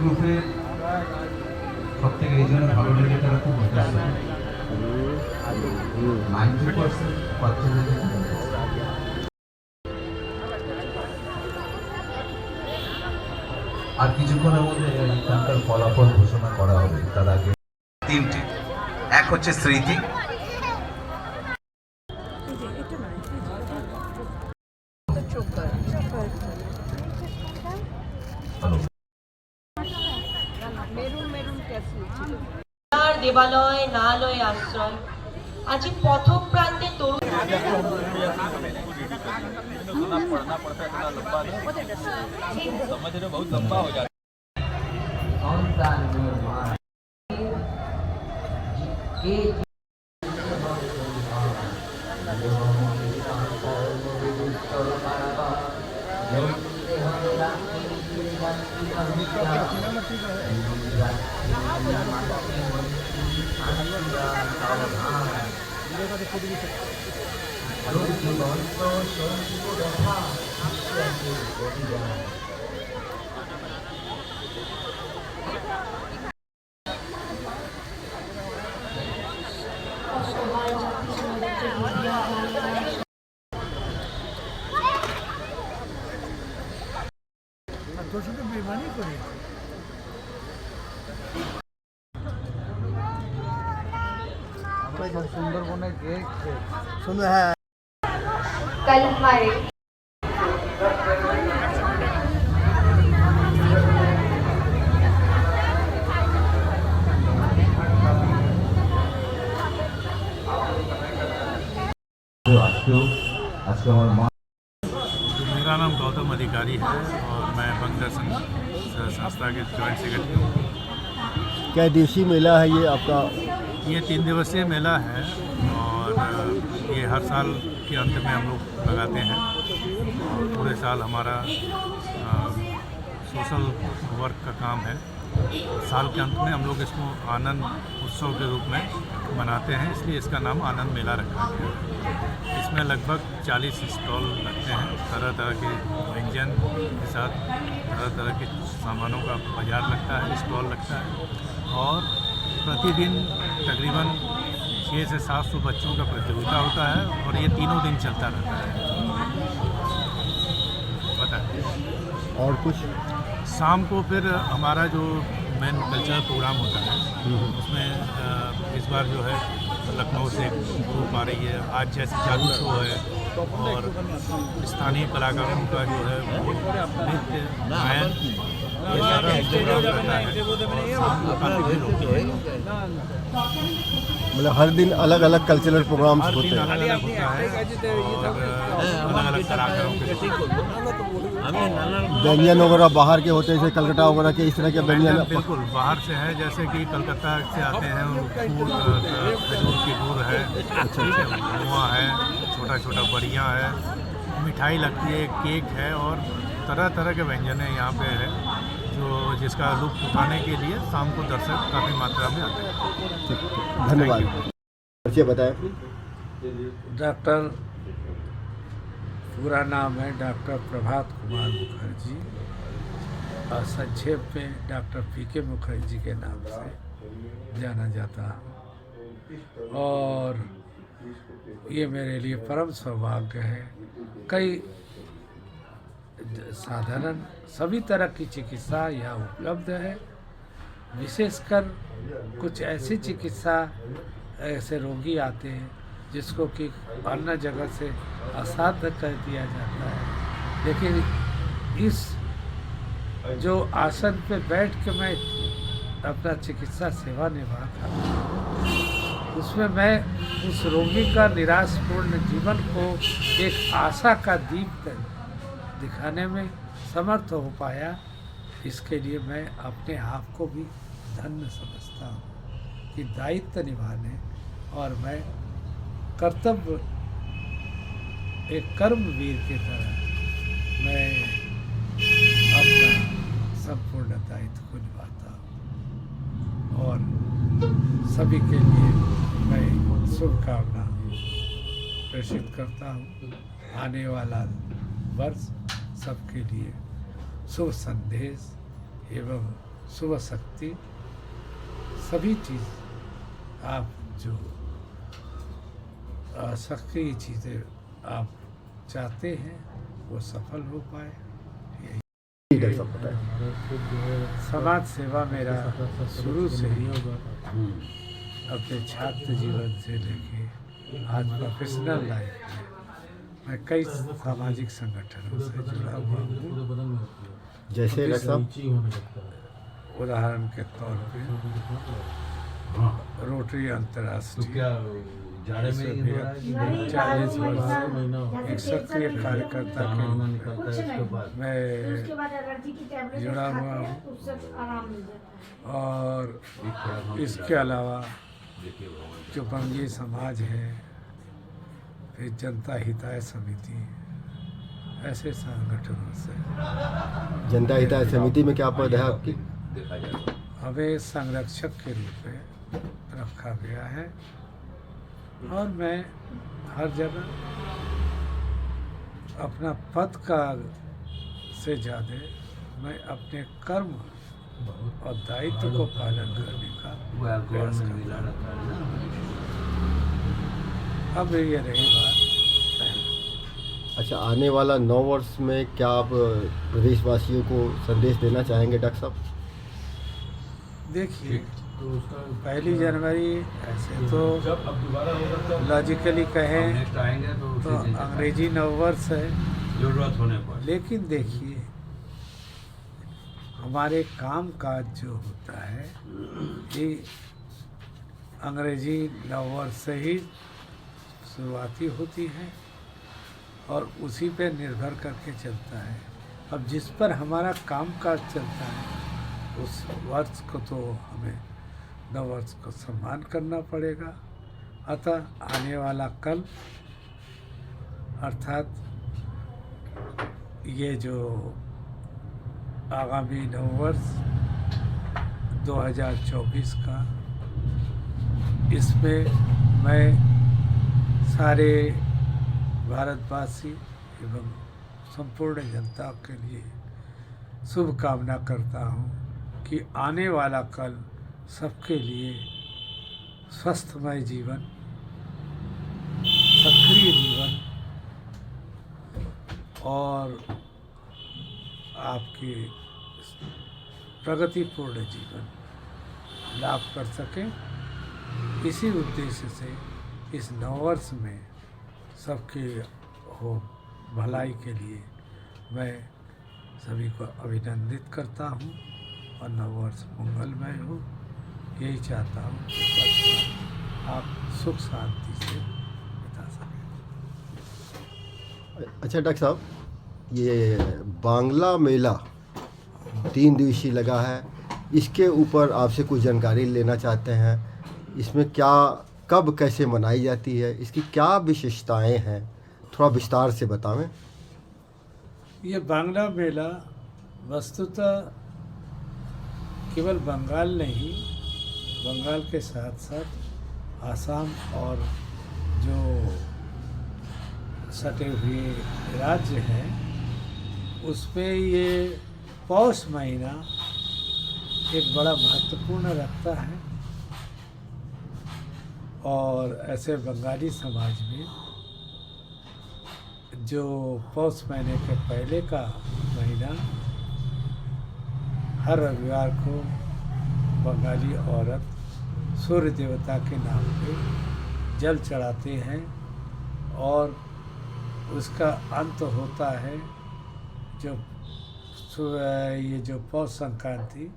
গ্রুপের সবথেকে এই জন্য ভালো লেগে তারা খুব মজার 90% বাচ্চাদের আর কিছুক্ষণের মধ্যে এখানকার ফলাফল ঘোষণা করা হবে। তার আগে তিনটে, এক হচ্ছে স্মৃতি, দেবালয় নালয় আশ্রয় আজি পথক প্রান্তে তরুণ सुंदरबन सुंदर है। कल हमारे मेरा नाम गौतम अधिकारी है और मैं बंग दर्शन संस्था के जॉइंट सेक्रेटरी हूँ। क्या दिवसीय मेला है ये आपका? ये 3 दिवसीय मेला है और ये हर साल के अंत में हम लोग लगाते हैं और पूरे साल हमारा सोशल वर्क का काम है। साल के अंत में हम लोग इसको आनंद उत्सव के रूप में मनाते हैं, इसलिए इसका नाम आनंद मेला रखा गया है। इसमें लगभग 40 स्टॉल लगते हैं, तरह तरह के व्यंजन के साथ तरह तरह के सामानों का बाजार लगता है, स्टॉल लगता है और प्रतिदिन तकरीबन 600 से 700 बच्चों का प्रतियोगिता होता है और ये तीनों दिन चलता रहता है। पता है। और कुछ शाम को फिर हमारा जो मेन कल्चरल प्रोग्राम होता है उसमें इस बार जो है लखनऊ से ग्रुप आ रही है, आज जैसे जादू शो है और स्थानीय कलाकारों का जो है नृत्य गायन ये सारा प्रोग्राम रहता है। शाम को काफ़ी भीड़ होती है, मतलब हर दिन अलग अलग कल्चरल प्रोग्राम्स होते हैं, अलग अलग होता है और अलग अलग कलाकारों के व्यंजन वगैरह बाहर के होते हैं जैसे कलकत्ता वगैरह के, इस तरह के व्यंजन बिल्कुल बाहर से है, जैसे कि कलकत्ता से आते हैं खजूर की गुड़ है, मुआ है, छोटा छोटा बड़ियाँ है, मिठाई लगती है, केक है और तरह तरह के व्यंजन है यहाँ पे है जो जिसका लुत्फ उठाने के लिए शाम को दर्शक काफ़ी मात्रा में आते हैं। धन्यवाद। परिचय बताएं। डॉक्टर पूरा नाम है डॉक्टर प्रभात कुमार मुखर्जी और संक्षेप में डॉक्टर पीके मुखर्जी के नाम से जाना जाता है और ये मेरे लिए परम सौभाग्य है। कई साधारण सभी तरह की चिकित्सा यहाँ उपलब्ध है, विशेषकर कुछ ऐसी चिकित्सा ऐसे रोगी आते हैं जिसको कि अन्य जगह से असाध्य कर दिया जाता है, लेकिन इस जो आसन पे बैठ के मैं अपना चिकित्सा सेवा निभाता हूँ उसमें मैं उस रोगी का निराशपूर्ण जीवन को एक आशा का दीप दिखाने में समर्थ हो पाया। इसके लिए मैं अपने आप को भी धन्य समझता हूँ कि दायित्व निभाने और मैं कर्तव्य एक कर्मवीर की तरह मैं अपना संपूर्ण दायित्व को निभाता हूँ और सभी के लिए मैं शुभकामना प्रेषित करता हूँ। आने वाला वर्ष सबके लिए शुभ संदेश एवं शुभ शक्ति सभी चीज़ आप जो सक्रिय चीज़ें आप चाहते हैं वो सफल हो पाए। ठीक है, सब पता है। समाज सेवा मेरा शुरू से ही अपने छात्र जीवन से लेके आज प्रोफेशनल लाइफ में मैं कई सामाजिक संगठनों से जुड़ा हुआ हूँ। जैसे डॉक्टर साहब उदाहरण के तौर पे रोटरी अंतर्राष्ट्रीय इससे भी 40 वर्ष से एक सक्रिय कार्यकर्ता के रूप में मैं जुड़ा हुआ हूँ। और इसके अलावा जो बंगी समाज है, फिर जनता हिताय समिति, ऐसे संगठनों से जनता हिताय समिति में क्या पद है आपकी? हमें संरक्षक के रूप में रखा गया है और मैं हर जगह अपना पद का से ज़्यादा मैं अपने कर्म और दायित्व को पालन करने का प्रयास करता हूँ। अब ये रही बात, अच्छा, आने वाला 9 वर्ष में क्या आप प्रदेशवासियों को संदेश देना चाहेंगे डॉक्टर साहब? देखिए 1 जनवरी ऐसे तो लॉजिकली कहें तो अंग्रेजी नववर्ष है, जरूरत होने पर लेकिन देखिए हमारे काम काज जो होता है ये अंग्रेजी नववर्ष से ही शुरुआती होती है और उसी पे निर्भर करके चलता है। अब जिस पर हमारा काम काज चलता है उस वर्ष को तो हमें नववर्ष को सम्मान करना पड़ेगा। अतः आने वाला कल अर्थात ये जो आगामी नववर्ष 2024 का, इसमें मैं सारे भारतवासी एवं संपूर्ण जनता के लिए शुभकामना करता हूँ कि आने वाला कल सबके लिए स्वस्थमय जीवन, सक्रिय जीवन और आपके प्रगतिपूर्ण जीवन लाभ कर सकें। इसी उद्देश्य से इस नववर्ष में सबके हो भलाई के लिए मैं सभी को अभिनंदित करता हूँ और नववर्ष मंगलमय हो, यही चाहता हूँ कि आप सुख शांति से बिता सकें। अच्छा डॉक्टर साहब, ये बांग्ला मेला 3 दिवसीय लगा है, इसके ऊपर आपसे कुछ जानकारी लेना चाहते हैं। इसमें क्या, कब, कैसे मनाई जाती है, इसकी क्या विशेषताएं हैं, थोड़ा विस्तार से बताएं। ये बांग्ला मेला वस्तुतः केवल बंगाल नहीं, बंगाल के साथ साथ आसाम और जो सटे हुए राज्य हैं उसमें ये पौष महीना एक बड़ा महत्वपूर्ण रखता है। और ऐसे बंगाली समाज में जो पौष महीने के पहले का महीना हर रविवार को बंगाली औरत सूर्य देवता के नाम पे जल चढ़ाते हैं और उसका अंत होता है जो ये जो पौष संक्रांति,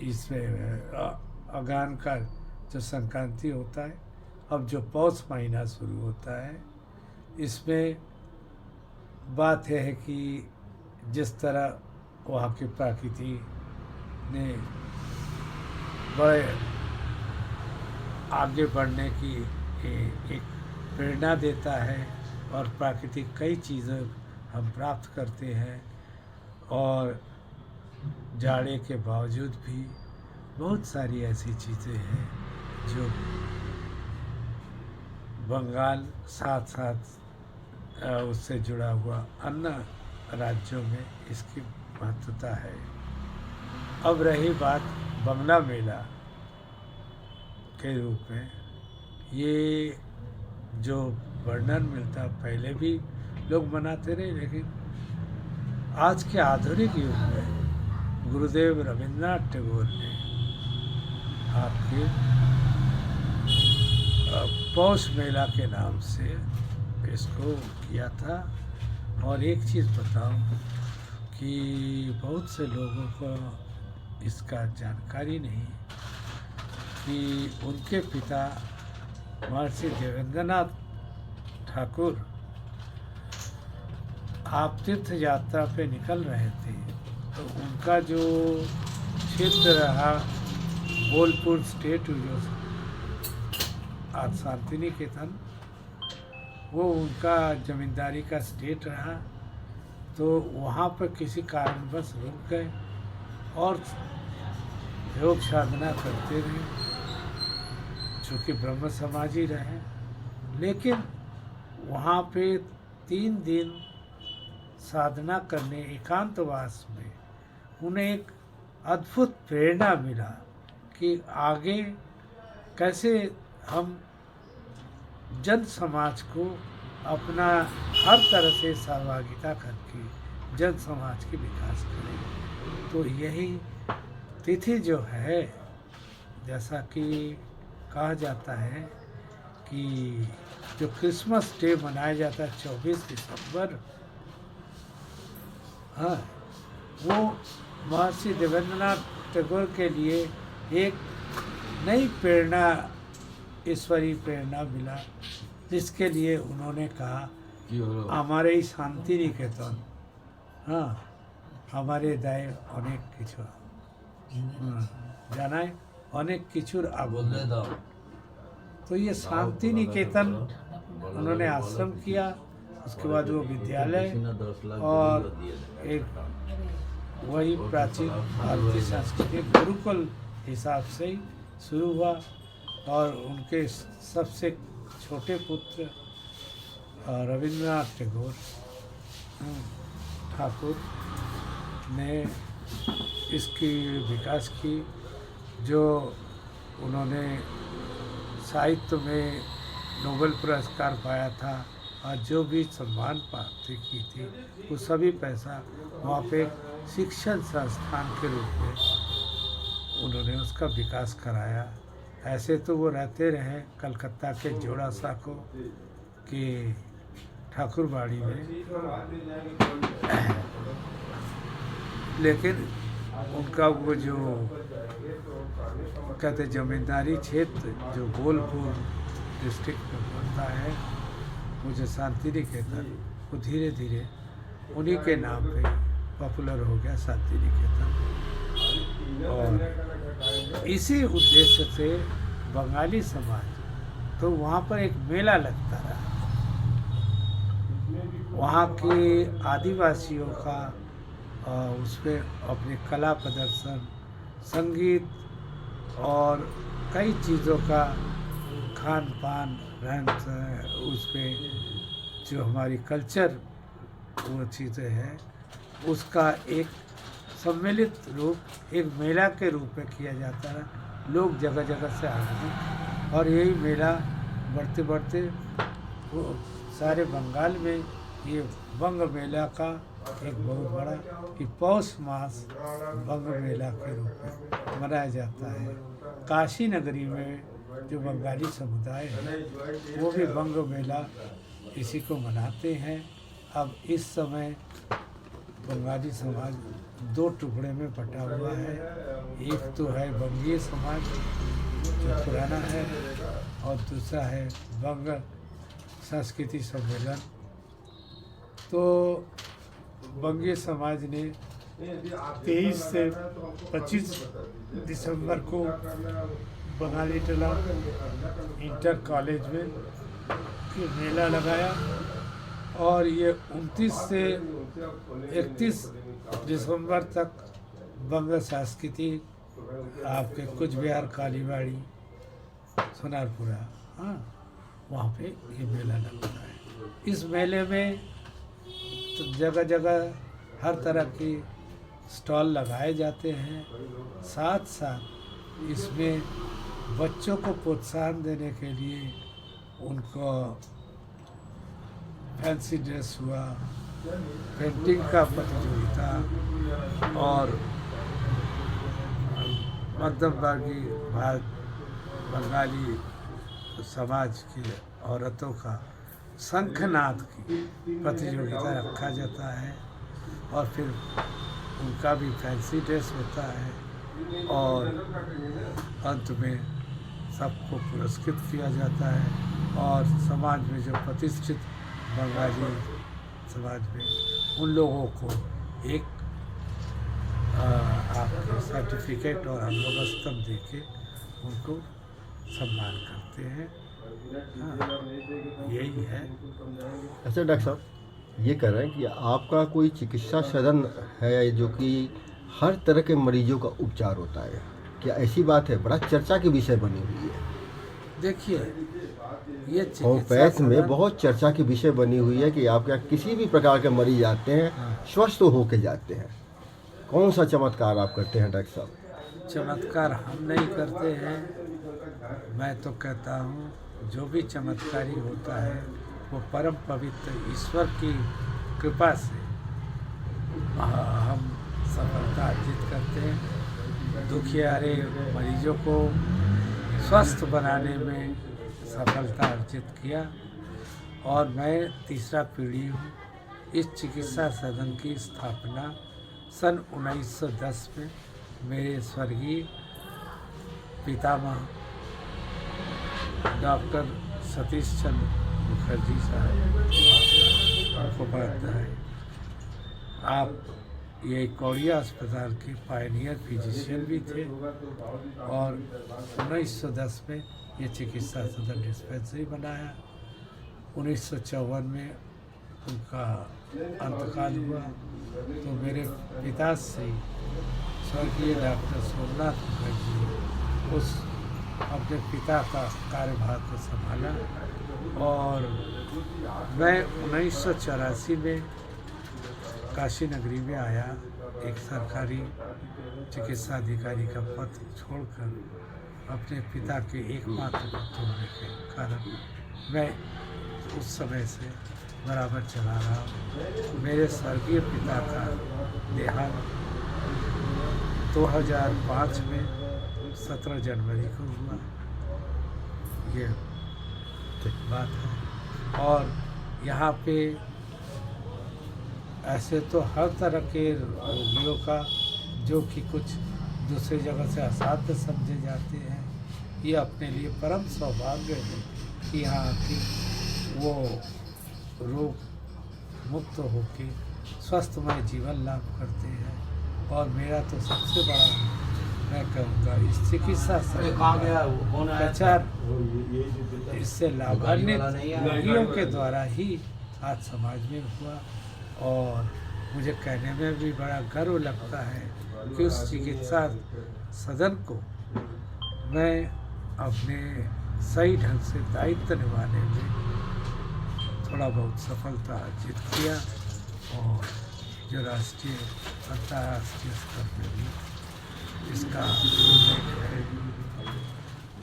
इसमें अगान का जो संक्रांति होता है, अब जो पौष महीना शुरू होता है, इसमें बात यह है कि जिस तरह वहाँ की प्रकृति ने बड़े आगे बढ़ने की एक प्रेरणा देता है और प्राकृतिक कई चीज़ें हम प्राप्त करते हैं और जाड़े के बावजूद भी बहुत सारी ऐसी चीज़ें हैं जो बंगाल साथ साथ उससे जुड़ा हुआ अन्य राज्यों में इसकी महत्वता है। अब रही बात बंगला मेला के रूप में, ये जो वर्णन मिलता पहले भी लोग मनाते रहे, लेकिन आज के आधुनिक युग में गुरुदेव रविंद्रनाथ टैगोर ने आपके पौष मेला के नाम से इसको किया था। और एक चीज़ बताऊं कि बहुत से लोगों को इसका जानकारी नहीं कि उनके पिता महर्षि देवेंद्रनाथ ठाकुर आप तीर्थ यात्रा पे निकल रहे थे, तो उनका जो क्षेत्र रहा बोलपुर स्टेट, जो आज शांति निकेतन, वो उनका जमींदारी का स्टेट रहा। तो वहाँ पर किसी कारणवश रुक गए और योग साधना करते रहे, चूँकि ब्रह्म समाजी रहे। लेकिन वहाँ पे 3 दिन साधना करने एकांतवास में उन्हें एक अद्भुत प्रेरणा मिला कि आगे कैसे हम जन समाज को अपना हर तरह से सहभागिता करके जन समाज के विकास करें। तो यही तिथि जो है, जैसा कि कहा जाता है कि जो क्रिसमस डे मनाया जाता है 24 दिसंबर, हाँ, वो महर्षि देवेंद्रनाथ टैगोर के लिए एक नई प्रेरणा, ईश्वरीय प्रेरणा मिला, जिसके लिए उन्होंने कहा हमारे ही शांति निकेतन, हाँ, हमारे दाय अनेक किचुर, जाना है अनेक किचुर आबोधे। तो ये शांति निकेतन उन्होंने आश्रम किया, उसके बाद वो विद्यालय और एक वही प्राचीन भारतीय संस्कृति गुरुकुल हिसाब से ही शुरू हुआ। और उनके सबसे छोटे पुत्र रविंद्रनाथ टैगोर ठाकुर ने इसकी विकास की, जो उन्होंने साहित्य में नोबेल पुरस्कार पाया था और जो भी सम्मान प्राप्ति की थी, वो सभी पैसा वहाँ पे शिक्षण संस्थान के रूप में उन्होंने उसका विकास कराया। ऐसे तो वो रहते रहे कलकत्ता के जोड़ासा को कि ठाकुरबाड़ी में, लेकिन उनका वो जो कहते जमींदारी क्षेत्र जो बोलपुर डिस्ट्रिक्ट में पड़ता है, वो जो शांति निकेतन, वो धीरे धीरे उन्हीं के नाम पे पॉपुलर हो गया शांति निकेतन। और इसी उद्देश्य से बंगाली समाज, तो वहाँ पर एक मेला लगता रहा, वहाँ के आदिवासियों का उसमें अपने कला प्रदर्शन, संगीत और कई चीज़ों का खान पान, रहन सहन, उसमें जो हमारी कल्चर वो चीज़ें हैं, उसका एक सम्मिलित रूप एक मेला के रूप में किया जाता है। लोग जगह जगह से आते हैं और यही मेला बढ़ते बढ़ते वो सारे बंगाल में ये बंग मेला का एक बहुत बड़ा कि पौष मास बंग मेला के रूप में मनाया जाता है। काशी नगरी में जो बंगाली समुदाय है वो भी बंग मेला इसी को मनाते हैं। अब इस समय बंगाली समाज 2 टुकड़े में बटा हुआ है। एक तो है बंगीय समाज जो पुराना है और दूसरा है बंग संस्कृति सम्मेलन। तो बंगीय समाज ने 23 से 25 दिसंबर को बंगाली टला इंटर कॉलेज में मेला लगाया और ये 29 से 31 दिसंबर तक बंग संस्कृति आपके कुछ बिहार कालीबाड़ी सोनारपुरा, हाँ, वहाँ पे ये मेला लगता है। इस मेले में तो जगह जगह हर तरह की स्टॉल लगाए जाते हैं। साथ साथ इसमें बच्चों को प्रोत्साहन देने के लिए उनको फैंसी ड्रेस हुआ, पेंटिंग का प्रतियोगिता और मध्यम वर्गीय बंगाली समाज की औरतों का शंखनाद की प्रतियोगिता रखा जाता है और फिर उनका भी फैंसी ड्रेस होता है और अंत में सबको पुरस्कृत किया जाता है। और समाज में जो प्रतिष्ठित बंगाली समाज में उन लोगों को एक आपके सर्टिफिकेट और अंगवस्त्रम दे के उनको सम्मान करते हैं। हाँ, यही है। अच्छा डॉक्टर साहब, ये कह रहे हैं कि आपका कोई चिकित्सा सदन है जो कि हर तरह के मरीजों का उपचार होता है, क्या ऐसी बात है? बड़ा चर्चा के विषय बनी हुई है। देखिए, ये होम्योपैथ में बहुत चर्चा की विषय बनी हुई है कि आपके यहाँ किसी भी प्रकार के मरीज आते हैं स्वस्थ होके जाते हैं। कौन सा चमत्कार आप करते हैं डॉक्टर साहब? चमत्कार हम नहीं करते हैं। मैं तो कहता हूँ जो भी चमत्कारी होता है वो परम पवित्र ईश्वर की कृपा से हम सफलता अर्जित करते हैं। दुखियारे मरीजों को स्वस्थ बनाने में सफलता अर्जित किया और मैं तीसरा पीढ़ी हूँ। इस चिकित्सा सदन की स्थापना सन 1910 में मेरे स्वर्गीय पितामह डॉक्टर सतीश चंद्र मुखर्जी साहब को पढ़ता है। आप ये कौड़िया अस्पताल के पायनियर फिजिशियन भी थे और 1910 में ये चिकित्सा सदन डिस्पेंसरी बनाया। 1954 में उनका अंतकाल हुआ तो मेरे पिताश्री स्वर्गीय डॉक्टर सोमनाथ मुखर्जी उस अपने पिता का कार्यभार को संभाला और मैं 1984 में काशी नगरी में आया। एक सरकारी चिकित्सा अधिकारी का पद छोड़कर अपने पिता के एकमात्र पुत्र होने के कारण मैं उस समय से बराबर चला रहा। मेरे स्वर्गीय पिता का देहांत 2005 में 17 जनवरी को हुआ। ये बात है। और यहाँ पे ऐसे तो हर तरह के रोगियों का जो कि कुछ दूसरी जगह से असाध्य समझे जाते हैं, ये अपने लिए परम सौभाग्य है कि यहाँ आके वो रोग मुक्त होके स्वस्थमय जीवन लाभ करते हैं। और मेरा तो सबसे बड़ा मैं कहूँगा इस चिकित्सा प्रचार इससे लाभान्वित रोगियों के द्वारा ही आज समाज में हुआ। और मुझे कहने में भी बड़ा गर्व लगता है कि उस चिकित्सा सदन को मैं अपने सही ढंग से दायित्व निभाने में थोड़ा बहुत सफलता अर्जित किया और जो राष्ट्रीय अंतर्राष्ट्रीय स्तर पर भी इसका उल्लेख है।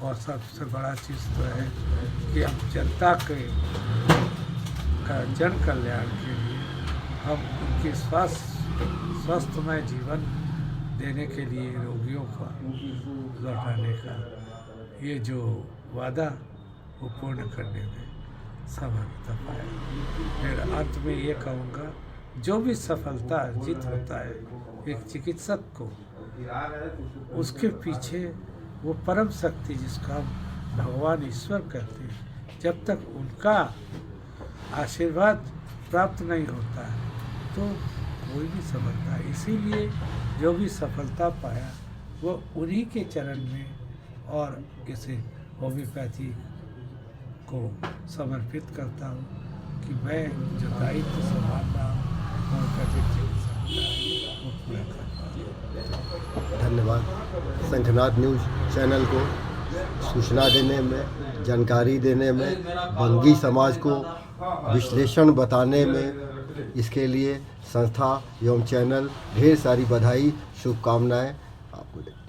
और सबसे बड़ा चीज़ तो है कि हम जनता के जन कल्याण के लिए हम उनके स्वस्थमय जीवन देने के लिए रोगियों को लौटाने का ये जो वादा वो पूर्ण करने में समर्थ पाए। फिर अंत में ये कहूँगा जो भी सफलता अर्जित होता है एक चिकित्सक को, उसके पीछे वो परम शक्ति जिसका हम भगवान ईश्वर कहते हैं, जब तक उनका आशीर्वाद प्राप्त नहीं होता है तो कोई भी सफलता। इसीलिए जो भी सफलता पाया वो उन्हीं के चरण में और इसे होम्योपैथी को समर्पित करता हूँ कि मैं जो दायित्व संभाल रहा हूँ होम्योपैथिक चिकित्सा वो पूरा कर पाऊँ। धन्यवाद। शंखनाद न्यूज़ चैनल को सूचना देने में, जानकारी देने में, बंगी समाज को विश्लेषण बताने में इसके लिए संस्था एवं चैनल ढेर सारी बधाई शुभकामनाएं आपको दें।